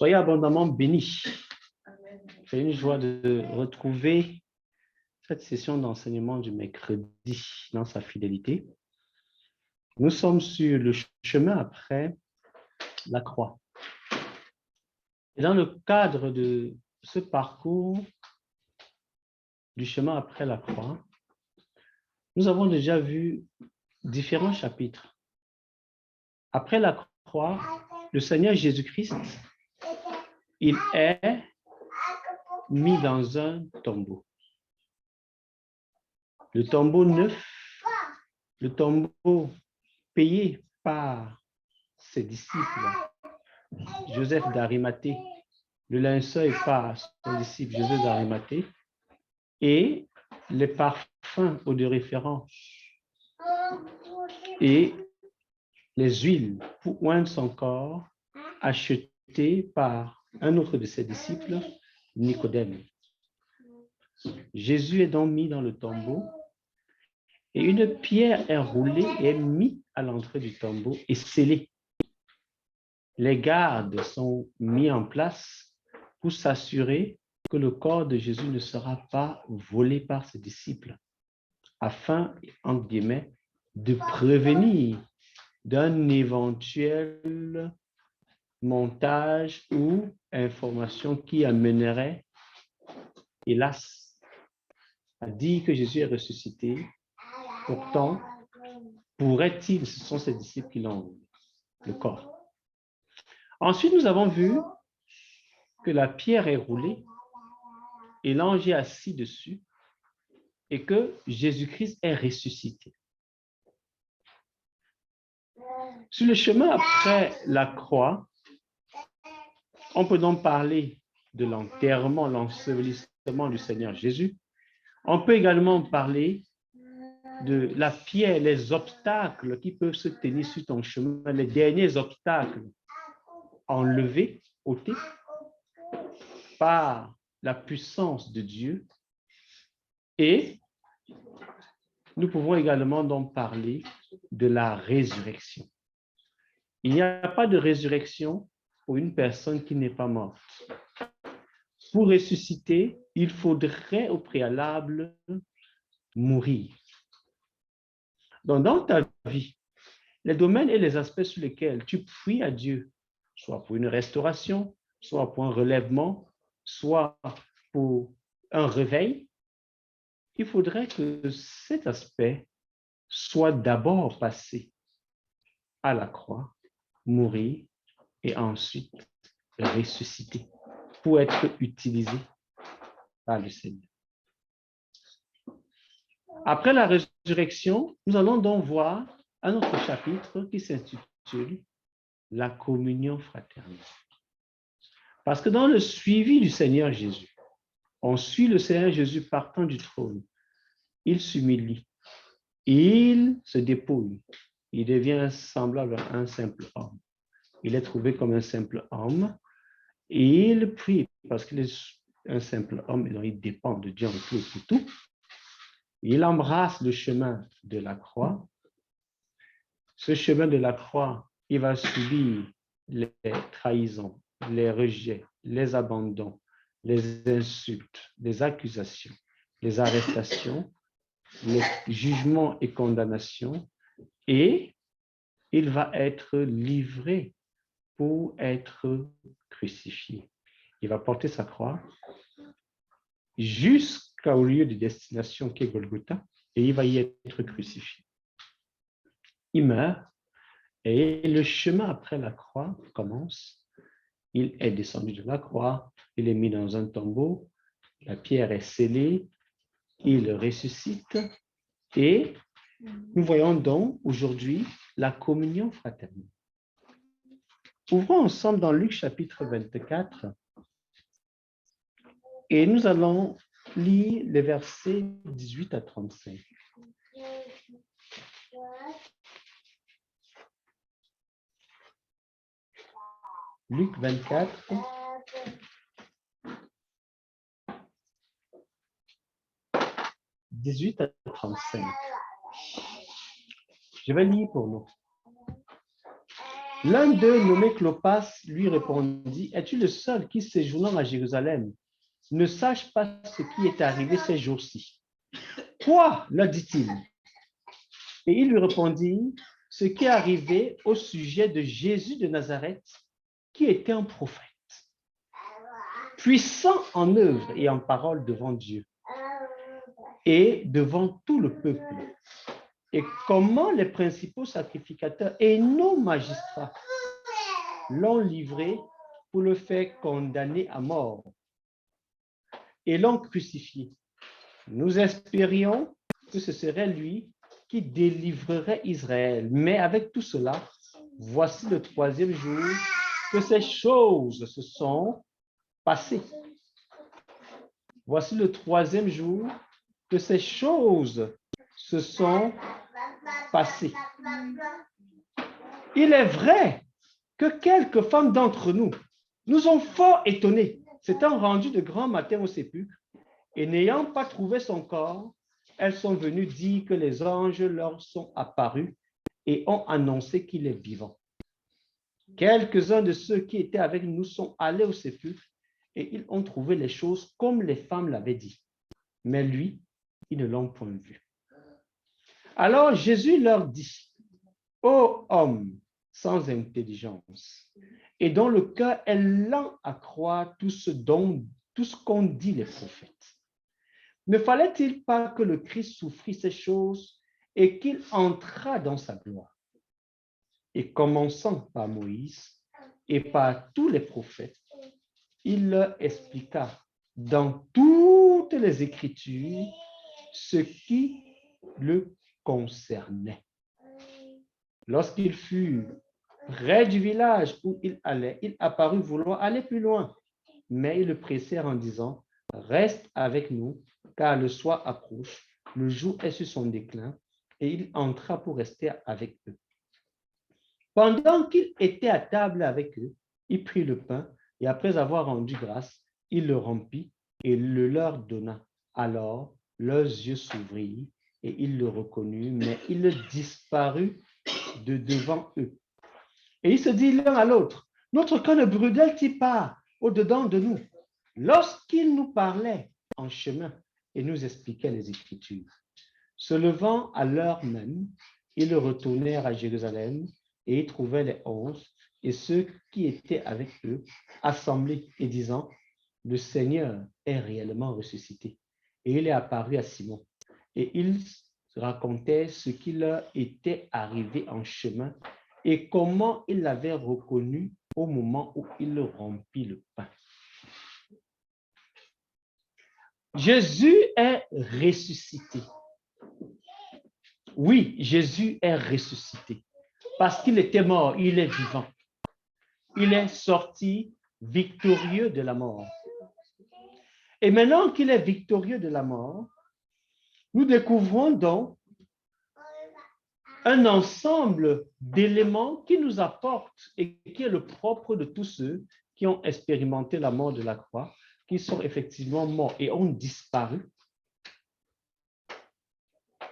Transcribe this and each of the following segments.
Soyez abondamment bénis. C'est une joie de retrouver cette session d'enseignement du mercredi dans sa fidélité. Nous sommes sur le chemin après la croix. Et dans le cadre de ce parcours du chemin après la croix, nous avons déjà vu différents chapitres. Après la croix, le Seigneur Jésus-Christ, il est mis dans un tombeau. Le tombeau neuf, le tombeau payé par ses disciples, Joseph d'Arimathée, le linceul par son disciple Joseph d'Arimathée, et les parfums odoriférants et les huiles pour oindre son corps, achetées par un autre de ses disciples, Nicodème. Jésus est donc mis dans le tombeau et une pierre est roulée et est mise à l'entrée du tombeau et scellée. Les gardes sont mis en place pour s'assurer que le corps de Jésus ne sera pas volé par ses disciples, afin, entre guillemets, de prévenir d'un éventuel montage ou information qui amènerait, hélas, à dire que Jésus est ressuscité. Pourtant, pourrait-il, ce sont ses disciples qui l'ont le corps. Ensuite, nous avons vu que la pierre est roulée et l'ange est assis dessus et que Jésus-Christ est ressuscité. Sur le chemin après la croix, on peut donc parler de l'enterrement, l'ensevelissement du Seigneur Jésus. On peut également parler de la pierre, les obstacles qui peuvent se tenir sur ton chemin, les derniers obstacles enlevés, ôtés par la puissance de Dieu. Et nous pouvons également donc parler de la résurrection. Il n'y a pas de résurrection pour une personne qui n'est pas morte. Pour ressusciter, il faudrait au préalable mourir. Donc, dans ta vie, les domaines et les aspects sur lesquels tu pries à Dieu, soit pour une restauration, soit pour un relèvement, soit pour un réveil, il faudrait que cet aspect soit d'abord passé à la croix, mourir et ensuite ressusciter pour être utilisé par le Seigneur. Après la résurrection, nous allons donc voir un autre chapitre qui s'intitule la communion fraternelle. Parce que dans le suivi du Seigneur Jésus, on suit le Seigneur Jésus partant du trône. Il s'humilie, il se dépouille, il devient semblable à un simple homme. Il est trouvé comme un simple homme et il prie parce qu'il est un simple homme et donc il dépend de Dieu en tout et pour tout. Il embrasse le chemin de la croix. Ce chemin de la croix, il va subir les trahisons, les rejets, les abandons, les insultes, les accusations, les arrestations, les jugements et condamnations, et il va être livré pour être crucifié. Il va porter sa croix jusqu'au lieu de destination qui est Golgotha, et il va y être crucifié. Il meurt, et le chemin après la croix commence. Il est descendu de la croix, il est mis dans un tombeau, la pierre est scellée, il ressuscite, et nous voyons donc aujourd'hui la communion fraternelle. Ouvrons ensemble dans Luc chapitre 24 et nous allons lire les versets 18 à 35. Luc 24, « 18 à 35. Je vais lire pour nous. L'un d'eux, nommé Clopas, lui répondit, « Es-tu le seul qui, séjournant à Jérusalem, ne sache pas ce qui est arrivé ces jours-ci? » « Quoi? » leur dit-il. Et il lui répondit, « Ce qui est arrivé au sujet de Jésus de Nazareth, qui était un prophète, puissant en œuvre et en parole devant Dieu et devant tout le peuple. Et comment les principaux sacrificateurs et nos magistrats l'ont livré pour le faire condamner à mort et l'ont crucifié. Nous espérions que ce serait lui qui délivrerait Israël. Mais avec tout cela, voici le troisième jour que ces choses se sont passées. Voici le troisième jour que ces choses se sont passées. Il est vrai que quelques femmes d'entre nous ont fort étonnés, s'étant rendues de grand matin au sépulcre, et n'ayant pas trouvé son corps, elles sont venues dire que les anges leur sont apparus et ont annoncé qu'il est vivant. Quelques-uns de ceux qui étaient avec nous sont allés au sépulcre et ils ont trouvé les choses comme les femmes l'avaient dit. Mais lui, ils ne l'ont point vu. Alors Jésus leur dit, « Ô homme sans intelligence, et dont le cœur est lent à croire tout ce qu'ont dit les prophètes. Ne fallait-il pas que le Christ souffrit ces choses et qu'il entrât dans sa gloire? Et commençant par Moïse et par tous les prophètes, il leur expliqua dans toutes les Écritures ce qui le concernait. Lorsqu'il fut près du village où il allait, il apparut vouloir aller plus loin, mais ils le pressèrent en disant, « Reste avec nous, car le soir approche, le jour est sur son déclin. » Et il entra pour rester avec eux. Pendant qu'il était à table avec eux, il prit le pain et après avoir rendu grâce, il le rompit et le leur donna. Alors leurs yeux s'ouvrirent et ils le reconnurent, mais il disparut de devant eux. Et ils se dirent l'un à l'autre, « Notre cœur ne brûle-t-il pas au-dedans de nous lorsqu'il nous parlait en chemin et nous expliquait les Écritures. » Se levant à l'heure même, ils retournèrent à Jérusalem et y trouvaient les 11 et ceux qui étaient avec eux assemblés et disant, « Le Seigneur est réellement ressuscité. » Et il est apparu à Simon. Et ils racontaient ce qui leur était arrivé en chemin et comment il l'avait reconnu au moment où il rompit le pain. Jésus est ressuscité. Oui, Jésus est ressuscité. Parce qu'il était mort, il est vivant. Il est sorti victorieux de la mort. Et maintenant qu'il est victorieux de la mort, nous découvrons donc un ensemble d'éléments qui nous apportent et qui est le propre de tous ceux qui ont expérimenté la mort de la croix, qui sont effectivement morts et ont disparu.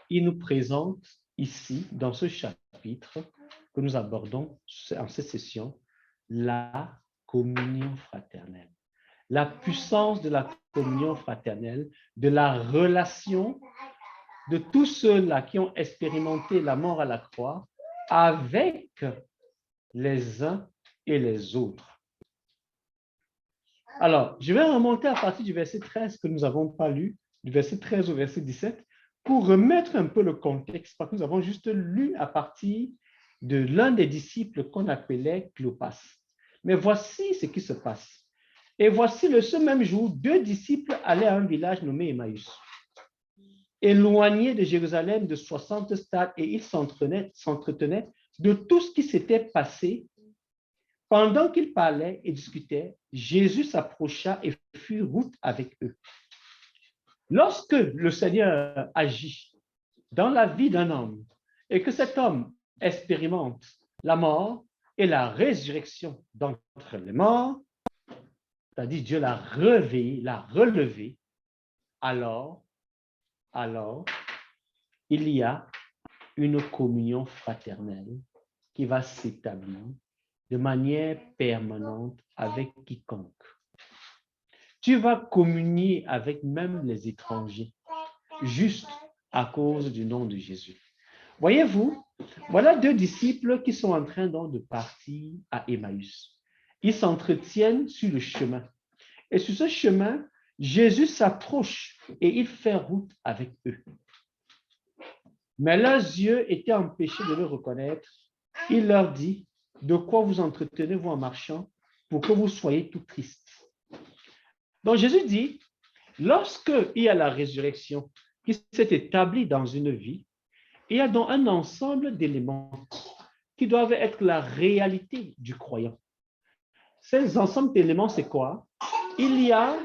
Il nous présente ici, dans ce chapitre que nous abordons en cette session, la communion fraternelle. La puissance de la communion fraternelle, de la relation de tous ceux-là qui ont expérimenté la mort à la croix avec les uns et les autres. Alors, je vais remonter à partir du verset 13 que nous n'avons pas lu, du verset 13 au verset 17, pour remettre un peu le contexte, parce que nous avons juste lu à partir de l'un des disciples qu'on appelait Clopas. Mais voici ce qui se passe. Et voici ce même jour, 2 disciples allaient à un village nommé Emmaüs, éloigné de Jérusalem de 60 stades, et ils s'entretenaient de tout ce qui s'était passé. Pendant qu'ils parlaient et discutaient, Jésus s'approcha et fit route avec eux. Lorsque le Seigneur agit dans la vie d'un homme et que cet homme expérimente la mort et la résurrection d'entre les morts, c'est-à-dire Dieu l'a réveillé, l'a relevé, alors, il y a une communion fraternelle qui va s'établir de manière permanente avec quiconque. Tu vas communier avec même les étrangers, juste à cause du nom de Jésus. Voyez-vous, voilà deux disciples qui sont en train donc de partir à Emmaüs. Ils s'entretiennent sur le chemin. Et sur ce chemin, Jésus s'approche et il fait route avec eux. Mais leurs yeux étaient empêchés de le reconnaître. Il leur dit, de quoi vous entretenez-vous en marchant pour que vous soyez tout tristes? Donc Jésus dit, lorsque il y a la résurrection qui s'est établie dans une vie, il y a donc un ensemble d'éléments qui doivent être la réalité du croyant. Ces ensembles d'éléments, c'est quoi? Il y a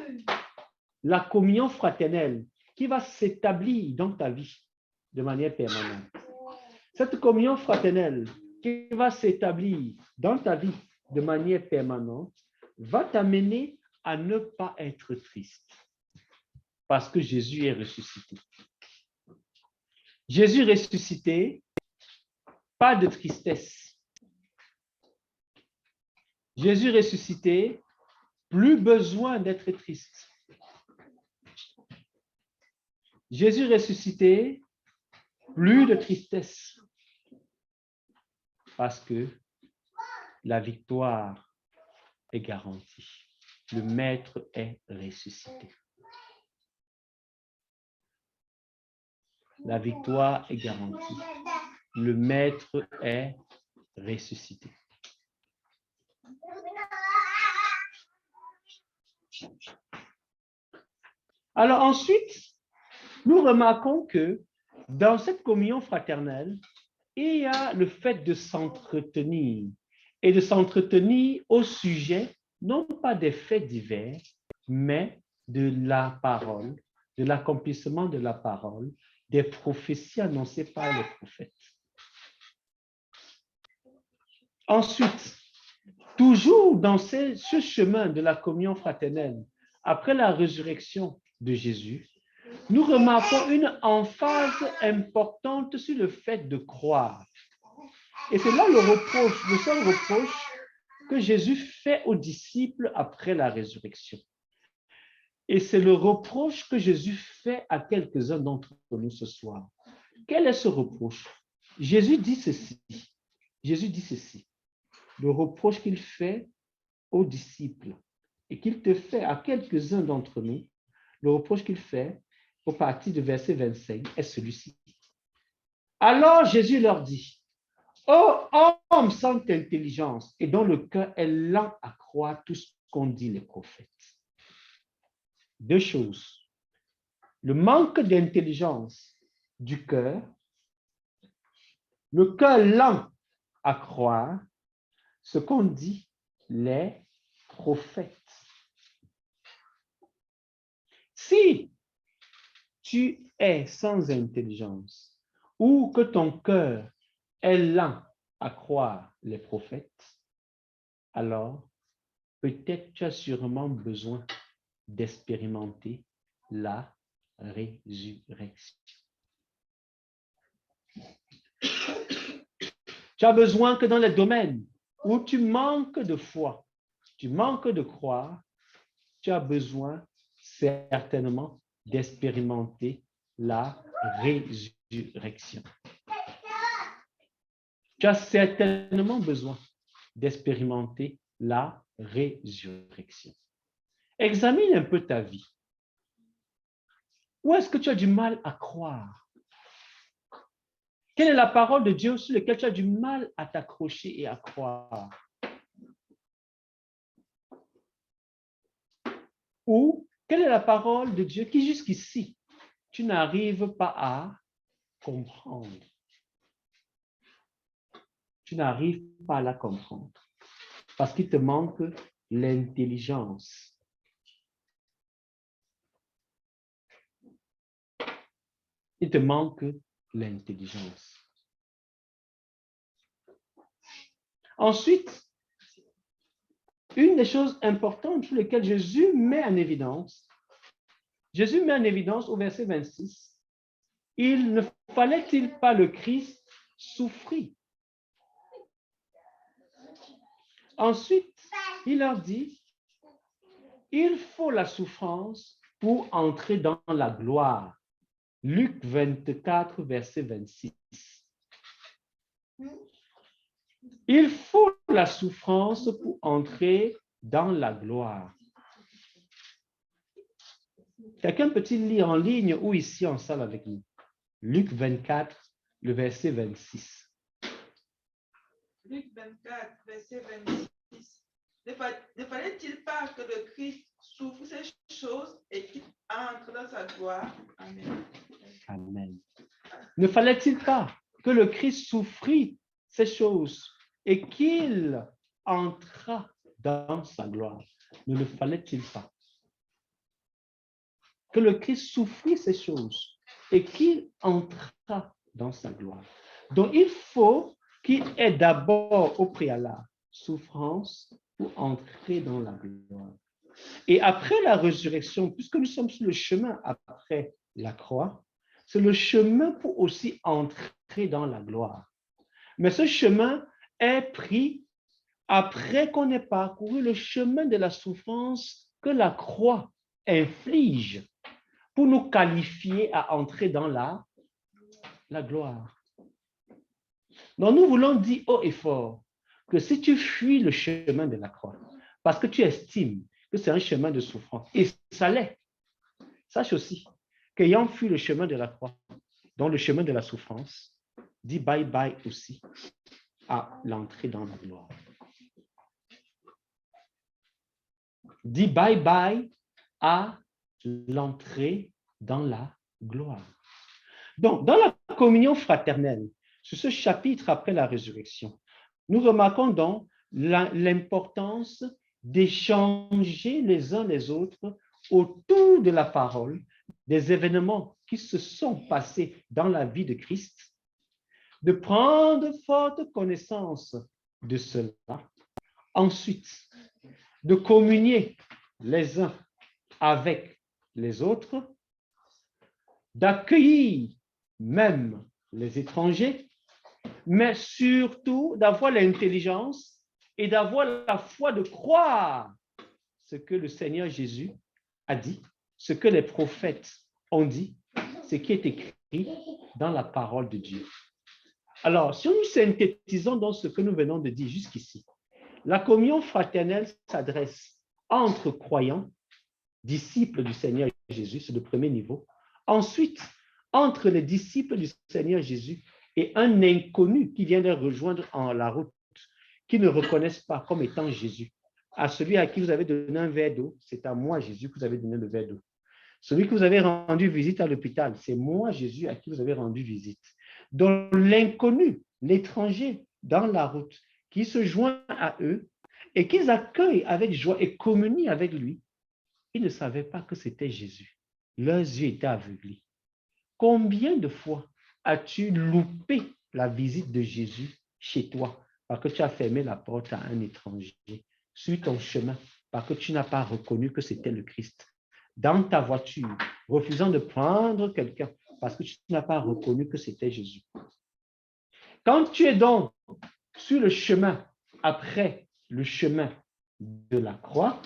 la communion fraternelle qui va s'établir dans ta vie de manière permanente. Cette communion fraternelle qui va s'établir dans ta vie de manière permanente va t'amener à ne pas être triste parce que Jésus est ressuscité. Jésus ressuscité, pas de tristesse. Jésus ressuscité, plus besoin d'être triste. Jésus ressuscité, plus de tristesse. Parce que la victoire est garantie. Le Maître est ressuscité. La victoire est garantie. Le Maître est ressuscité. Alors ensuite, nous remarquons que dans cette communion fraternelle, il y a le fait de s'entretenir et de s'entretenir au sujet, non pas des faits divers, mais de la parole, de l'accomplissement de la parole, des prophéties annoncées par les prophètes. Ensuite, toujours dans ce chemin de la communion fraternelle, après la résurrection de Jésus, nous remarquons une emphase importante sur le fait de croire. Et c'est là le seul reproche que Jésus fait aux disciples après la résurrection. Et c'est le reproche que Jésus fait à quelques-uns d'entre nous ce soir. Quel est ce reproche? Jésus dit ceci. Jésus dit ceci. Le reproche qu'il fait aux disciples et qu'il te fait à quelques-uns d'entre nous, le reproche qu'il fait au partir du verset 25 est celui-ci. Alors Jésus leur dit, ô homme sans intelligence et dont le cœur est lent à croire tout ce qu'ont dit les prophètes. Deux choses. Le manque d'intelligence du cœur, le cœur lent à croire ce qu'ont dit les prophètes. Si tu es sans intelligence ou que ton cœur est lent à croire les prophètes, alors peut-être tu as sûrement besoin d'expérimenter la résurrection. Tu as besoin que dans les domaines où tu manques de foi, tu manques de croire, tu as besoin certainement d'expérimenter la résurrection. Tu as certainement besoin d'expérimenter la résurrection. Examine un peu ta vie. Où est-ce que tu as du mal à croire? Quelle est la parole de Dieu sur laquelle tu as du mal à t'accrocher et à croire? Ou quelle est la parole de Dieu qui jusqu'ici, tu n'arrives pas à comprendre? Tu n'arrives pas à la comprendre parce qu'il te manque l'intelligence. Il te manque l'intelligence. Ensuite, une des choses importantes sur lesquelles Jésus met en évidence au verset 26, il ne fallait-il pas le Christ souffrir? Ensuite, il leur dit, il faut la souffrance pour entrer dans la gloire. Luc 24, verset 26. Il faut la souffrance pour entrer dans la gloire. Quelqu'un peut-il lire en ligne ou ici en salle avec nous? Luc 24, le verset 26. Luc 24, verset 26. Ne fallait-il pas que le Christ souffre ces choses et qu'il entre dans sa gloire? Amen. Amen. Ne fallait-il pas que le Christ souffrit ces choses et qu'il entra dans sa gloire? Ne le fallait-il pas? Que le Christ souffrit ces choses et qu'il entra dans sa gloire. Donc, il faut qu'il ait d'abord au préalable souffrance pour entrer dans la gloire. Et après la résurrection, puisque nous sommes sur le chemin après la croix, c'est le chemin pour aussi entrer dans la gloire. Mais ce chemin est pris après qu'on ait parcouru le chemin de la souffrance que la croix inflige pour nous qualifier à entrer dans la gloire. Donc, nous voulons dire haut et fort que si tu fuis le chemin de la croix, parce que tu estimes que c'est un chemin de souffrance, et ça l'est, sache aussi qu'ayant fui le chemin de la croix, dans le chemin de la souffrance, dis bye-bye aussi à l'entrée dans la gloire. Dis bye-bye à l'entrée dans la gloire. Donc, dans la communion fraternelle, sur ce chapitre après la résurrection, nous remarquons donc l'importance d'échanger les uns les autres autour de la parole, des événements qui se sont passés dans la vie de Christ, de prendre forte connaissance de cela. Ensuite, de communier les uns avec les autres, d'accueillir même les étrangers, mais surtout d'avoir l'intelligence et d'avoir la foi de croire ce que le Seigneur Jésus a dit, ce que les prophètes ont dit, ce qui est écrit dans la parole de Dieu. Alors, si nous synthétisons dans ce que nous venons de dire jusqu'ici, la communion fraternelle s'adresse entre croyants, disciples du Seigneur Jésus, c'est le premier niveau. Ensuite, entre les disciples du Seigneur Jésus et un inconnu qui vient les rejoindre en la route, qui ne reconnaissent pas comme étant Jésus. À celui à qui vous avez donné un verre d'eau, c'est à moi, Jésus, que vous avez donné le verre d'eau. Celui que vous avez rendu visite à l'hôpital, c'est moi, Jésus, à qui vous avez rendu visite. Donc, l'inconnu, l'étranger dans la route, qui se joint à eux et qu'ils accueillent avec joie et communient avec lui, ils ne savaient pas que c'était Jésus. Leurs yeux étaient aveuglés. Combien de fois as-tu loupé la visite de Jésus chez toi parce que tu as fermé la porte à un étranger sur ton chemin parce que tu n'as pas reconnu que c'était le Christ? Dans ta voiture, refusant de prendre quelqu'un parce que tu n'as pas reconnu que c'était Jésus. Quand tu es donc sur le chemin après le chemin de la croix,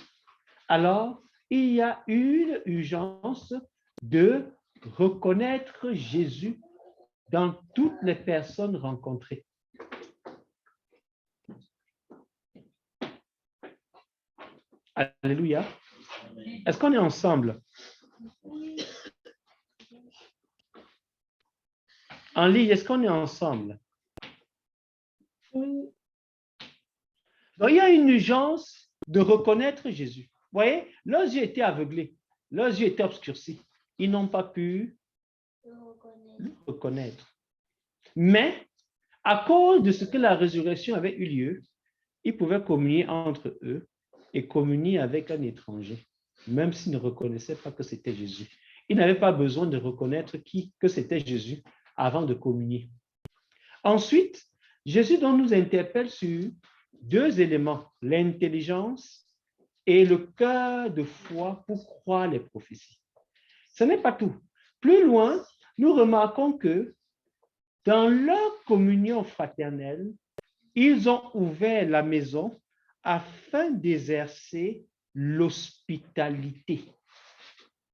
alors il y a une urgence de reconnaître Jésus dans toutes les personnes rencontrées. Alléluia. Est-ce qu'on est ensemble? En ligne, est-ce qu'on est ensemble? Donc, il y a une urgence de reconnaître Jésus. Vous voyez, leurs yeux étaient aveuglés, leurs yeux étaient obscurcis. Ils n'ont pas pu le reconnaître. Mais, à cause de ce que la résurrection avait eu lieu, ils pouvaient communier entre eux et communier avec un étranger, même s'ils ne reconnaissaient pas que c'était Jésus. Ils n'avaient pas besoin de reconnaître que c'était Jésus avant de communier. Ensuite, Jésus donc nous interpelle sur deux éléments, l'intelligence et le cœur de foi pour croire les prophéties. Ce n'est pas tout. Plus loin, nous remarquons que dans leur communion fraternelle, ils ont ouvert la maison afin d'exercer l'hospitalité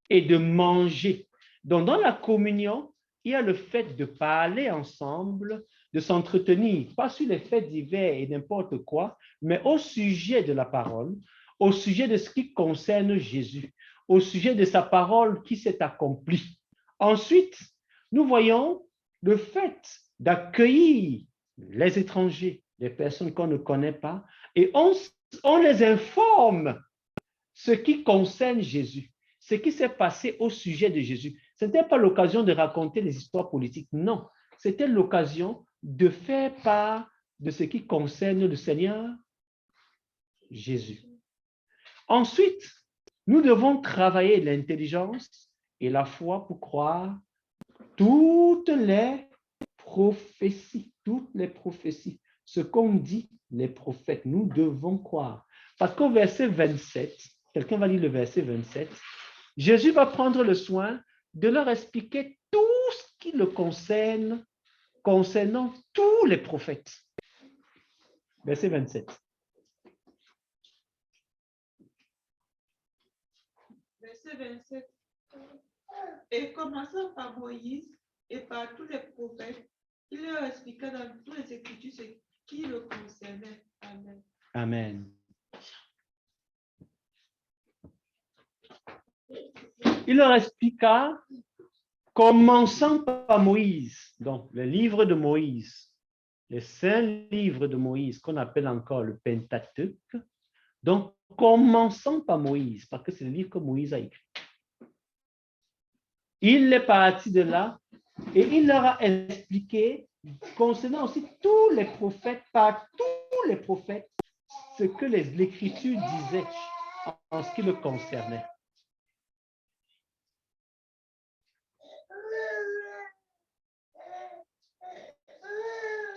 et de manger. Donc, dans la communion, il y a le fait de parler ensemble, de s'entretenir, pas sur les faits divers et n'importe quoi, mais au sujet de la parole, au sujet de ce qui concerne Jésus, au sujet de sa parole qui s'est accomplie. Ensuite, nous voyons le fait d'accueillir les étrangers, les personnes qu'on ne connaît pas, et on les informe ce qui concerne Jésus, ce qui s'est passé au sujet de Jésus. Ce n'était pas l'occasion de raconter les histoires politiques, non. C'était l'occasion de faire part de ce qui concerne le Seigneur Jésus. Ensuite, nous devons travailler l'intelligence et la foi pour croire toutes les prophéties, ce qu'ont dit les prophètes, nous devons croire. Parce qu'au verset 27, quelqu'un va lire le verset 27, Jésus va prendre le soin de leur expliquer tout ce qui le concerne, concernant tous les prophètes. Verset 27. Verset 27. Et commençant par Moïse et par tous les prophètes, il leur expliqua dans toutes les Écritures ce qui le concernait. Amen. Amen. Il leur expliqua, commençant par Moïse, donc le livre de Moïse, les 5 livres de Moïse qu'on appelle encore le Pentateuque. Donc, commençant par Moïse, parce que c'est le livre que Moïse a écrit. Il est parti de là et il leur a expliqué, concernant aussi tous les prophètes, par tous les prophètes, ce que l'Écriture disait en ce qui le concernait.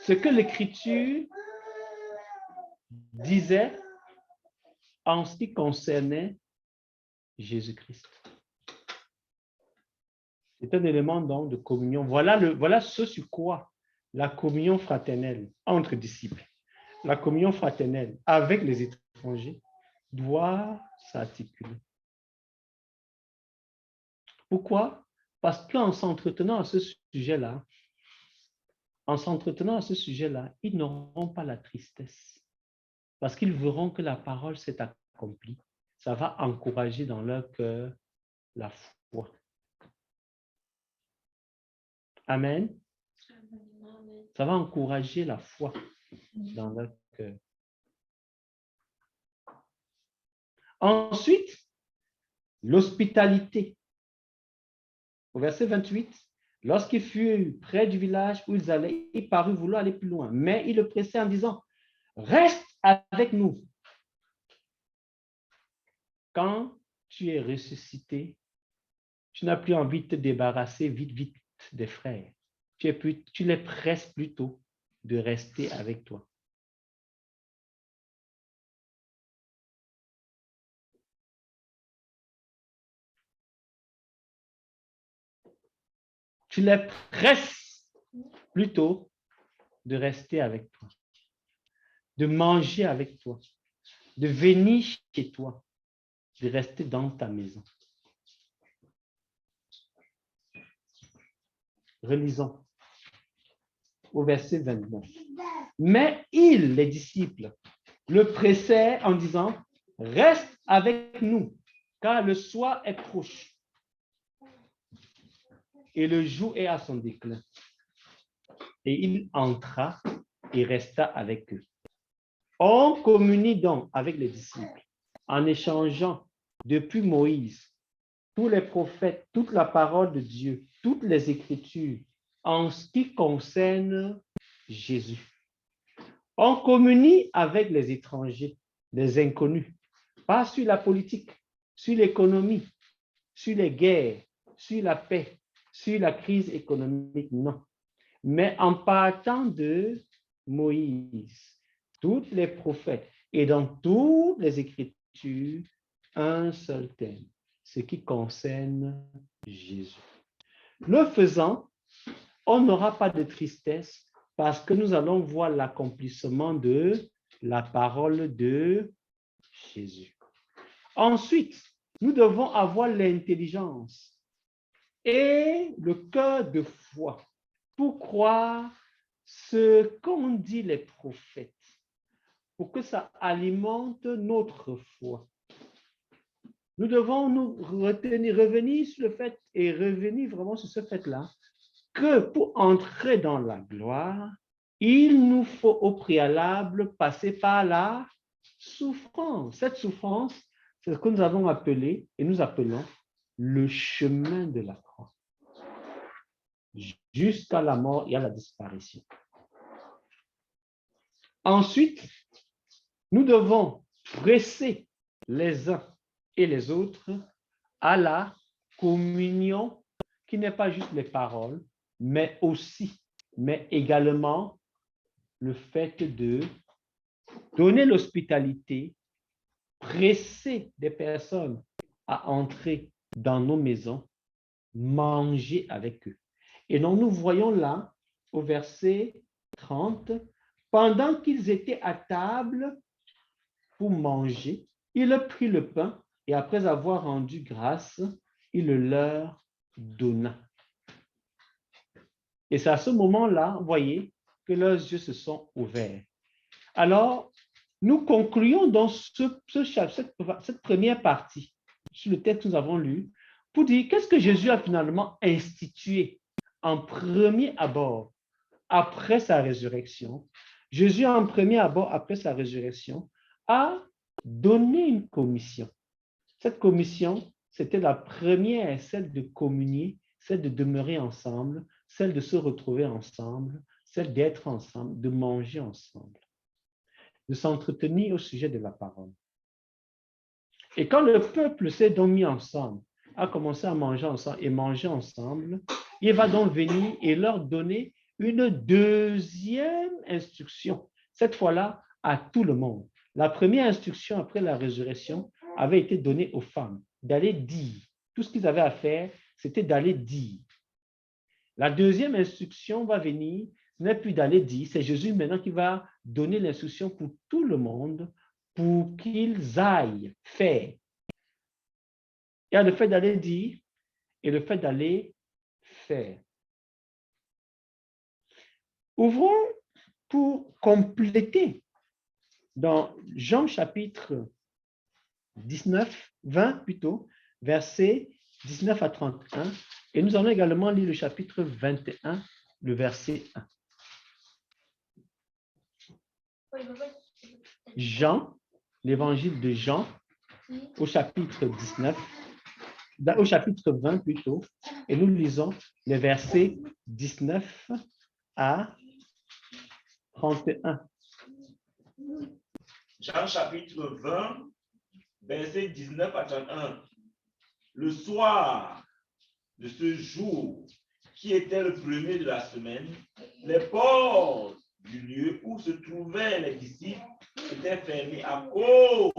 Ce que l'Écriture disait en ce qui concernait Jésus-Christ. C'est un élément donc de communion. Voilà ce sur quoi la communion fraternelle entre disciples, la communion fraternelle avec les étrangers doit s'articuler. Pourquoi? Parce qu'en s'entretenant à ce sujet-là, ils n'auront pas la tristesse. Parce qu'ils verront que la parole s'est accomplie. Ça va encourager dans leur cœur la foi. Amen. Ça va encourager la foi dans leur cœur. Ensuite, l'hospitalité. Au verset 28, lorsqu'ils furent près du village où ils allaient, il parut vouloir aller plus loin. Mais il le pressait en disant, reste avec nous. Quand tu es ressuscité, tu n'as plus envie de te débarrasser vite des frères. Tu les presses plutôt de rester avec toi. Tu les presses plutôt de rester avec toi, de manger avec toi, de venir chez toi, de rester dans ta maison. Relisons au verset 29. Mais ils, les disciples, le pressaient en disant, reste avec nous, car le soir est proche et le jour est à son déclin. Et il entra et resta avec eux. On communie donc avec les disciples en échangeant depuis Moïse, tous les prophètes, toute la parole de Dieu, toutes les Écritures en ce qui concerne Jésus. On communie avec les étrangers, les inconnus, pas sur la politique, sur l'économie, sur les guerres, sur la paix, sur la crise économique, non. Mais en partant de Moïse, tous les prophètes et dans toutes les Écritures, un seul thème, ce qui concerne Jésus. Le faisant, on n'aura pas de tristesse parce que nous allons voir l'accomplissement de la parole de Jésus. Ensuite, nous devons avoir l'intelligence et le cœur de foi pour croire ce qu'ont dit les prophètes, pour que ça alimente notre foi. Nous devons revenir sur le fait et revenir vraiment sur ce fait-là, que pour entrer dans la gloire, il nous faut au préalable passer par la souffrance. Cette souffrance, c'est ce que nous avons appelé et nous appelons le chemin de la croix, jusqu'à la mort et à la disparition. Ensuite, nous devons presser les uns et les autres à la communion, qui n'est pas juste les paroles, mais également le fait de donner l'hospitalité, presser des personnes à entrer dans nos maisons, manger avec eux. Et donc, nous voyons là, au verset 30, pendant qu'ils étaient à table pour manger, il prit le pain et après avoir rendu grâce, il le leur donna. Et c'est à ce moment-là, vous voyez, que leurs yeux se sont ouverts. Alors, nous concluons dans cette première partie sur le texte que nous avons lu pour dire qu'est-ce que Jésus a finalement institué en premier abord après sa résurrection. Jésus, en premier abord après sa résurrection, a donné une commission. Cette commission, c'était la première, celle de communier, celle de demeurer ensemble, celle de se retrouver ensemble, celle d'être ensemble, de manger ensemble, de s'entretenir au sujet de la parole. Et quand le peuple s'est donc mis ensemble, a commencé à manger ensemble et manger ensemble, il va donc venir et leur donner une deuxième instruction, cette fois-là à tout le monde. La première instruction après la résurrection avait été donnée aux femmes, d'aller dire. Tout ce qu'ils avaient à faire, c'était d'aller dire. La deuxième instruction va venir, ce n'est plus d'aller dire, c'est Jésus maintenant qui va donner l'instruction pour tout le monde pour qu'ils aillent faire. Il y a le fait d'aller dire et le fait d'aller faire. Ouvrons pour compléter dans Jean chapitre 19, 20 plutôt, versets 19 à 31, et nous allons également lire le chapitre 21, le verset 1. Jean, l'évangile de Jean, au chapitre 19, au chapitre 20 plutôt, et nous lisons les versets 19 à 31. Jean chapitre 20, verset 19 à 31. Le soir de ce jour, qui était le premier de la semaine, les portes du lieu où se trouvaient les disciples étaient fermées à cause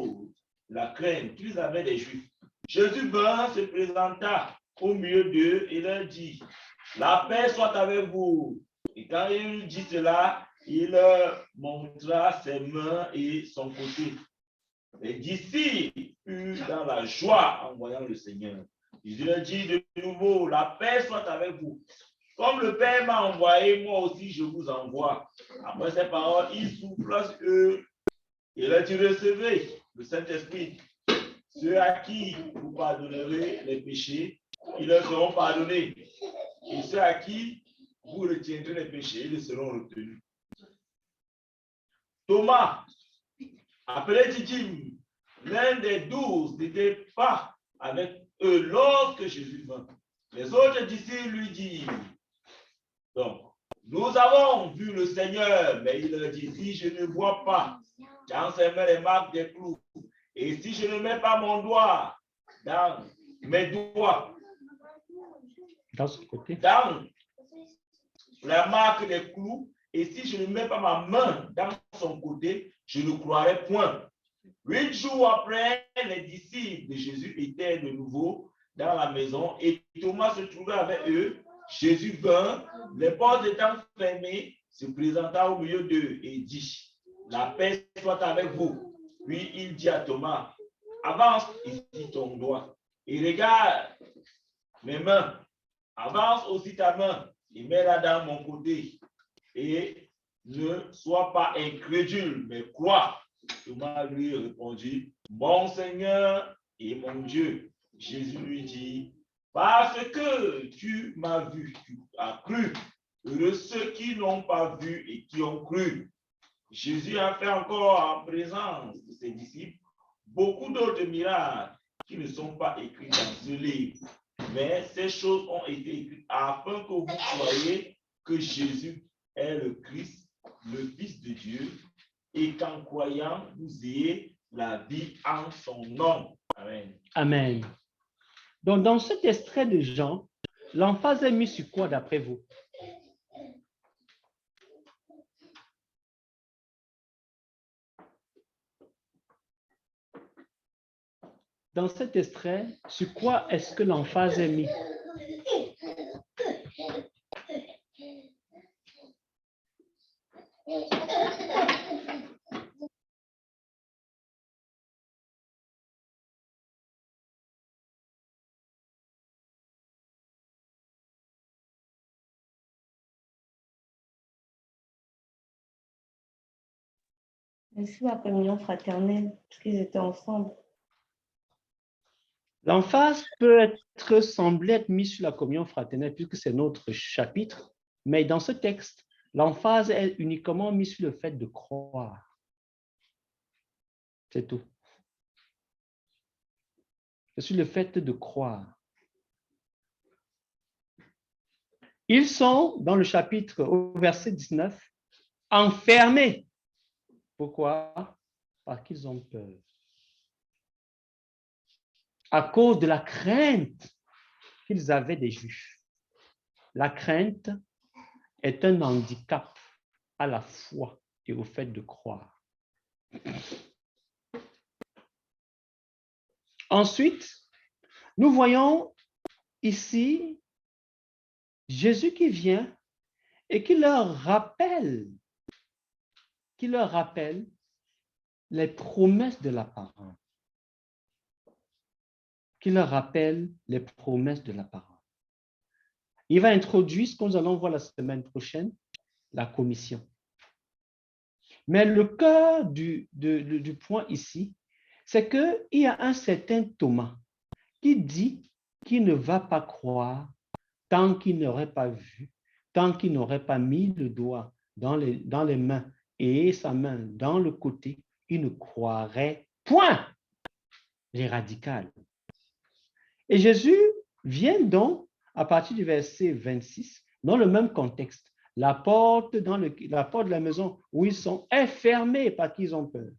de la crainte qu'ils avaient des Juifs. Jésus vint, se présenta au milieu d'eux et leur dit, la paix soit avec vous. Et quand il dit cela, il leur montra ses mains et son côté. Les disciples furent dans la joie en voyant le Seigneur. Il leur dit de nouveau, la paix soit avec vous. Comme le Père m'a envoyé, moi aussi je vous envoie. Après ces paroles, il souffla sur eux et leur dit, recevez le Saint-Esprit. Ceux à qui vous pardonnerez les péchés, ils leur seront pardonnés. Et ceux à qui vous retiendrez les péchés, ils seront retenus. Thomas, appelé Didyme, l'un des 12, n'était pas avec eux lorsque Jésus vint. Les autres disciples lui dirent, donc, nous avons vu le Seigneur, mais il leur dit, si je ne vois pas dans ses mains les marques des clous, et si je ne mets pas mon doigt dans mes doigts, dans la marque des clous, et si je ne mets pas ma main dans son côté, je ne croirai point. 8 jours après, les disciples de Jésus étaient de nouveau dans la maison et Thomas se trouvait avec eux. Jésus vint, les portes étant fermées, se présenta au milieu d'eux et dit, la paix soit avec vous. Puis il dit à Thomas, avance ici ton doigt et regarde mes mains. Avance aussi ta main et mets-la dans mon côté. Et ne sois pas incrédule, mais crois. Thomas lui répondit, mon Seigneur et mon Dieu. Jésus lui dit, parce que tu m'as vu, tu as cru. Heureux ceux qui n'ont pas vu et qui ont cru. Jésus a fait encore en présence de ses disciples beaucoup d'autres miracles qui ne sont pas écrits dans ce livre. Mais ces choses ont été écrites afin que vous croyiez que Jésus est le Christ, le Fils de Dieu, et qu'en croyant, vous ayez la vie en son nom. Amen. Amen. Donc, dans cet extrait de Jean, l'emphase est mise sur quoi d'après vous? Dans cet extrait, sur quoi est-ce que l'emphase est mise? C'est la communion fraternelle, parce qu'ils étaient ensemble. L'emphase peut être semblée être mise sur la communion fraternelle puisque c'est notre chapitre, mais dans ce texte, l'emphase est uniquement mise sur le fait de croire. C'est tout. C'est sur le fait de croire. Ils sont, dans le chapitre, au verset 19, enfermés. Pourquoi? Parce qu'ils ont peur. À cause de la crainte qu'ils avaient des Juifs. La crainte est un handicap à la foi et au fait de croire. Ensuite, nous voyons ici Jésus qui vient et qui leur rappelle les promesses de la parole. Qui leur rappelle les promesses de la parole. Il va introduire ce que nous allons voir la semaine prochaine, la commission. Mais le cœur du point ici, c'est qu'il y a un certain Thomas qui dit qu'il ne va pas croire tant qu'il n'aurait pas vu, tant qu'il n'aurait pas mis le doigt dans les mains et sa main dans le côté, il ne croirait point. Les radicales. Et Jésus vient donc, à partir du verset 26, dans le même contexte, la porte de la maison où ils sont est fermée parce qu'ils ont peur.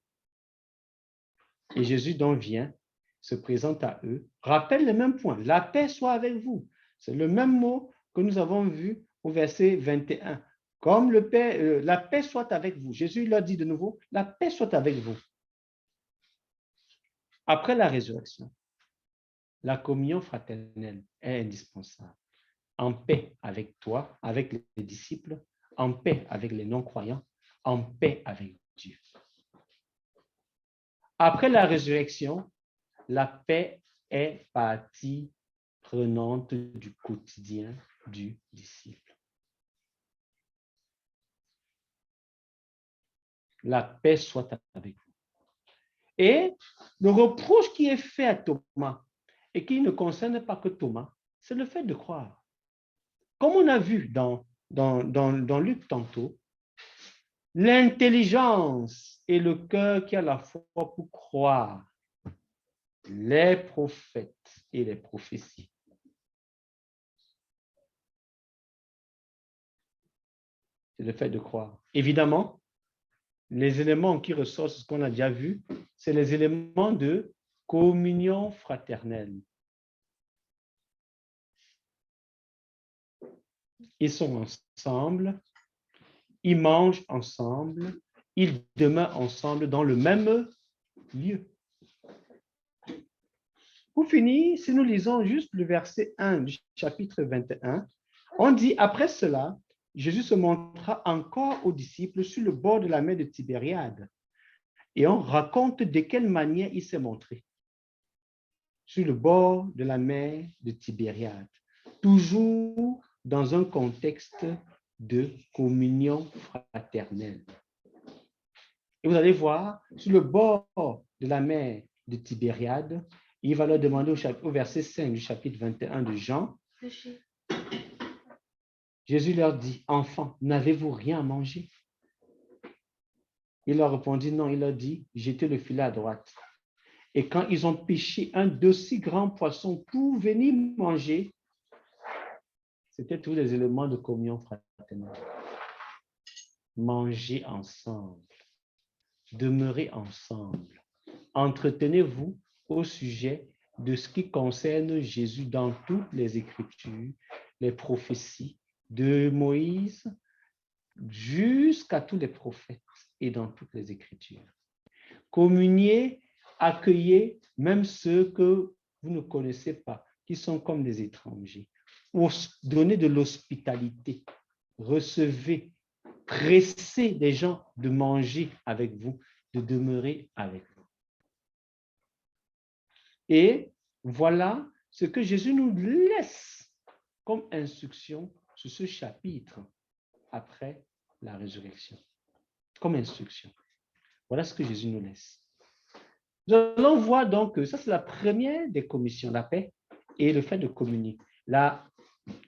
Et Jésus donc vient, se présente à eux, rappelle le même point, la paix soit avec vous. C'est le même mot que nous avons vu au verset 21. Comme la paix soit avec vous. Jésus leur dit de nouveau, la paix soit avec vous. Après la résurrection, la communion fraternelle est indispensable. En paix avec toi, avec les disciples, en paix avec les non-croyants, en paix avec Dieu. Après la résurrection, la paix est partie prenante du quotidien du disciple. La paix soit avec vous. Et le reproche qui est fait à Thomas, et qui ne concerne pas que Thomas, c'est le fait de croire. Comme on a vu dans Luc tantôt, l'intelligence et le cœur qui a la foi pour croire les prophètes et les prophéties. C'est le fait de croire. Évidemment, les éléments qui ressortent, ce qu'on a déjà vu, c'est les éléments de communion fraternelle. Ils sont ensemble, ils mangent ensemble, ils demeurent ensemble dans le même lieu. Pour finir, si nous lisons juste le verset 1 du chapitre 21, on dit, après cela, Jésus se montra encore aux disciples sur le bord de la mer de Tibériade. Et on raconte de quelle manière il s'est montré. Sur le bord de la mer de Tibériade. Toujours dans un contexte de communion fraternelle. Et vous allez voir, sur le bord de la mer de Tibériade, il va leur demander au verset 5 du chapitre 21 de Jean, Jésus leur dit, « Enfants, n'avez-vous rien à manger ?» Il leur répondit, « Non. » Il leur dit, « Jetez le filet à droite. » Et quand ils ont pêché un d'aussi grands poissons pour venir manger, c'était tous les éléments de communion fraternelle. Mangez ensemble, demeurez ensemble, entretenez-vous au sujet de ce qui concerne Jésus dans toutes les Écritures, les prophéties, de Moïse jusqu'à tous les prophètes et dans toutes les Écritures. Communiez, accueillez même ceux que vous ne connaissez pas, qui sont comme des étrangers. Donnez de l'hospitalité, recevez, pressez les gens de manger avec vous, de demeurer avec vous. Et voilà ce que Jésus nous laisse comme instruction sur ce chapitre après la résurrection. Comme instruction. Voilà ce que Jésus nous laisse. Nous allons voir donc que ça, c'est la première des commissions, la paix et le fait de communier. La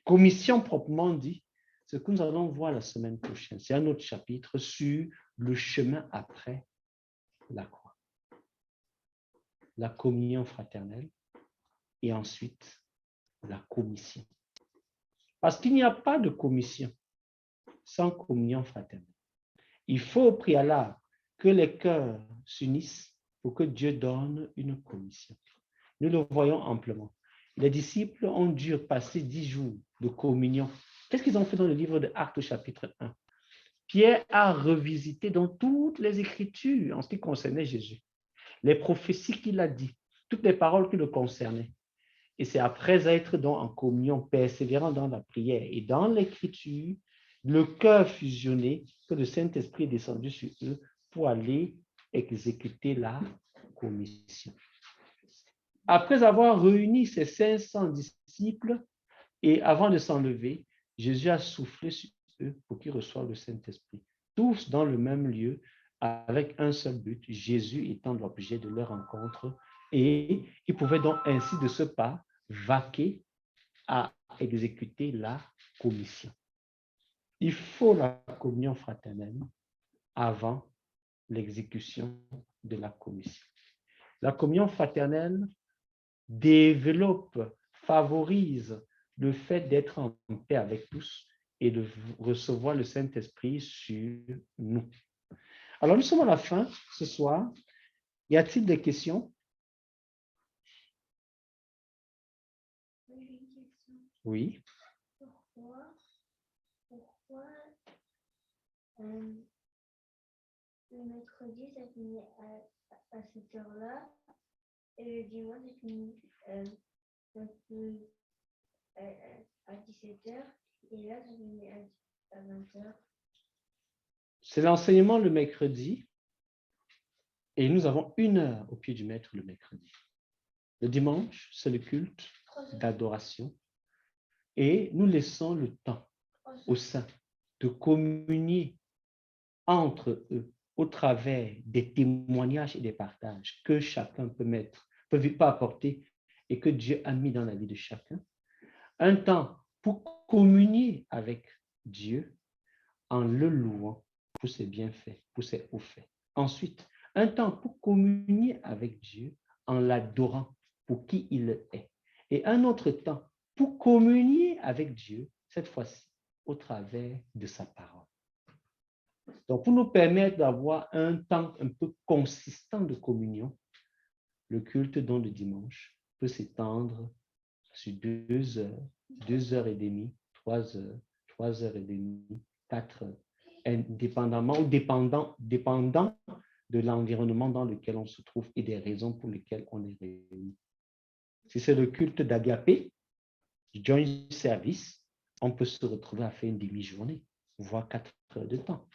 commission proprement dit, ce que nous allons voir la semaine prochaine, c'est un autre chapitre sur le chemin après la croix. La communion fraternelle et ensuite la commission. Parce qu'il n'y a pas de commission sans communion fraternelle. Il faut au préalable que les cœurs s'unissent pour que Dieu donne une commission. Nous le voyons amplement. Les disciples ont dû passer 10 jours de communion. Qu'est-ce qu'ils ont fait dans le livre de Actes au chapitre 1? Pierre a revisité dans toutes les Écritures en ce qui concernait Jésus. Les prophéties qu'il a dit, toutes les paroles qui le concernaient. Et c'est après être donc en communion, persévérant dans la prière et dans l'Écriture, le cœur fusionné, que le Saint-Esprit est descendu sur eux pour aller exécuter la commission. Après avoir réuni ces 500 disciples et avant de s'enlever, Jésus a soufflé sur eux pour qu'ils reçoivent le Saint-Esprit. Tous dans le même lieu, avec un seul but, Jésus étant l'objet de leur rencontre, et ils pouvaient donc ainsi de ce pas vaquer à exécuter la commission. Il faut la communion fraternelle avant l'exécution de la commission. La communion fraternelle développe, favorise le fait d'être en paix avec tous et de recevoir le Saint-Esprit sur nous. Alors, nous sommes à la fin ce soir. Y a-t-il des questions? Oui. Pourquoi le mercredi, ça finit à cette heure-là et le dimanche, ça finit un peu à 17h et là, ça finit à 20h. C'est l'enseignement le mercredi et nous avons 1 heure au pied du maître le mercredi. Le dimanche, c'est le culte d'adoration et nous laissons le temps aux saints de communier entre eux au travers des témoignages et des partages que chacun peut apporter et que Dieu a mis dans la vie de chacun. Un temps pour communier avec Dieu en le louant pour ses bienfaits, pour ses hauts faits. Ensuite, un temps pour communier avec Dieu en l'adorant pour qui il est. Et un autre temps pour communier avec Dieu, cette fois-ci, au travers de sa parole. Donc, pour nous permettre d'avoir un temps un peu consistant de communion, le culte don de dimanche peut s'étendre sur 2 heures, 2 heures et demie, 3 heures, 3 heures et demie, 4 heures, indépendamment ou dépendant de l'environnement dans lequel on se trouve et des raisons pour lesquelles on est réunis. Si c'est le culte d'agapé, joint service, on peut se retrouver à faire une demi-journée. voire 4 heures de temps.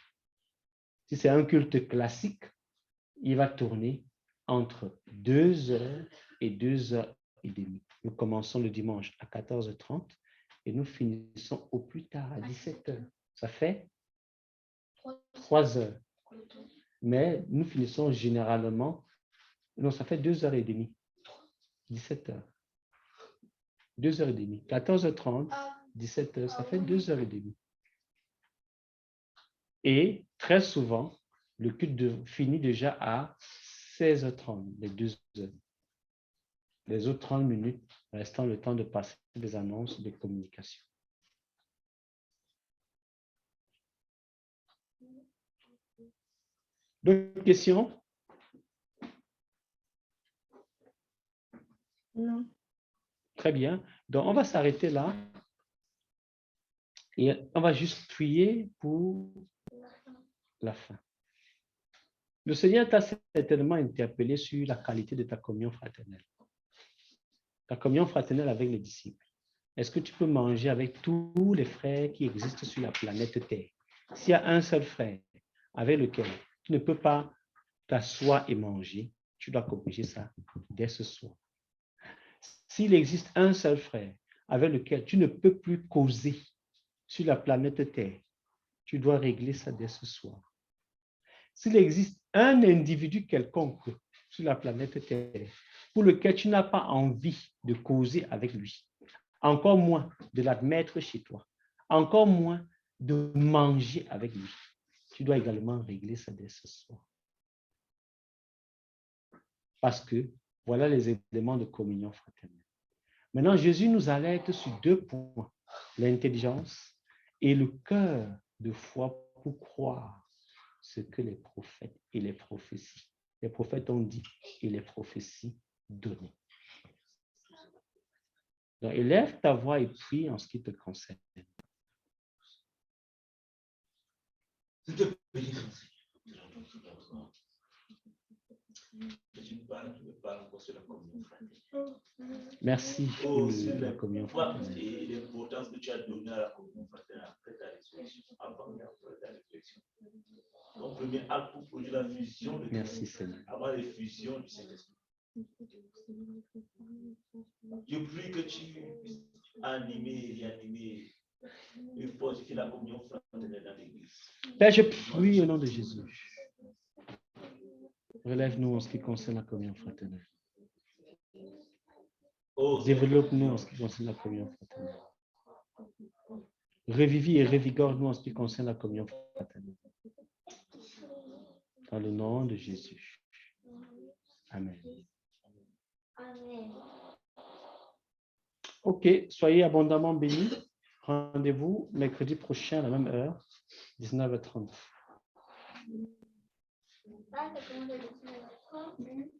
Si c'est un culte classique, il va tourner entre 2 heures et 2 heures et demie. Nous commençons le dimanche à 14h30 et nous finissons au plus tard à 17 heures. Ça fait 3 heures. Mais nous finissons généralement, non, ça fait 2 heures et demie. 17 heures. 2 heures et demie. 14h30, 17 heures, ça fait 2 heures et demie. Et très souvent, le culte finit déjà à 16h30, les 2 heures. Les autres 30 minutes restant le temps de passer des annonces, des communications. D'autres questions? Non. Très bien. Donc, on va s'arrêter là. Et on va juste prier pour la fin. Le Seigneur t'a certainement interpellé sur la qualité de ta communion fraternelle. Ta communion fraternelle avec les disciples. Est-ce que tu peux manger avec tous les frères qui existent sur la planète Terre? S'il y a un seul frère avec lequel tu ne peux pas t'asseoir et manger, tu dois corriger ça dès ce soir. S'il existe un seul frère avec lequel tu ne peux plus causer sur la planète Terre, tu dois régler ça dès ce soir. S'il existe un individu quelconque sur la planète Terre pour lequel tu n'as pas envie de causer avec lui, encore moins de l'admettre chez toi, encore moins de manger avec lui, tu dois également régler ça dès ce soir. Parce que voilà les éléments de communion fraternelle. Maintenant, Jésus nous alerte sur 2 points, l'intelligence et le cœur de foi pour croire ce que les prophètes et les prophéties. Les prophètes ont dit et les prophéties données. Donc, élève ta voix et prie en ce qui te concerne. Merci pour la communion fraternelle. Et l'importance que tu as donnée à la communion fraternelle après ta résurrection, avant et après ta résurrection. Ton premier acte pour produire la fusion de Merci Seigneur. avant les fusions du Saint-Esprit. Je prie que tu puisses animer et réanimer et fortifier la communion fraternelle dans l'Église. Père, je prie au nom de Jésus. Relève-nous en ce qui concerne la communion fraternelle. Développe-nous en ce qui concerne la communion fraternelle. Revivis et revigore-nous en ce qui concerne la communion fraternelle. Dans le nom de Jésus. Amen. Amen. OK, soyez abondamment bénis. Rendez-vous mercredi prochain à la même heure, 19h30. Ah, ça commence à 19h30.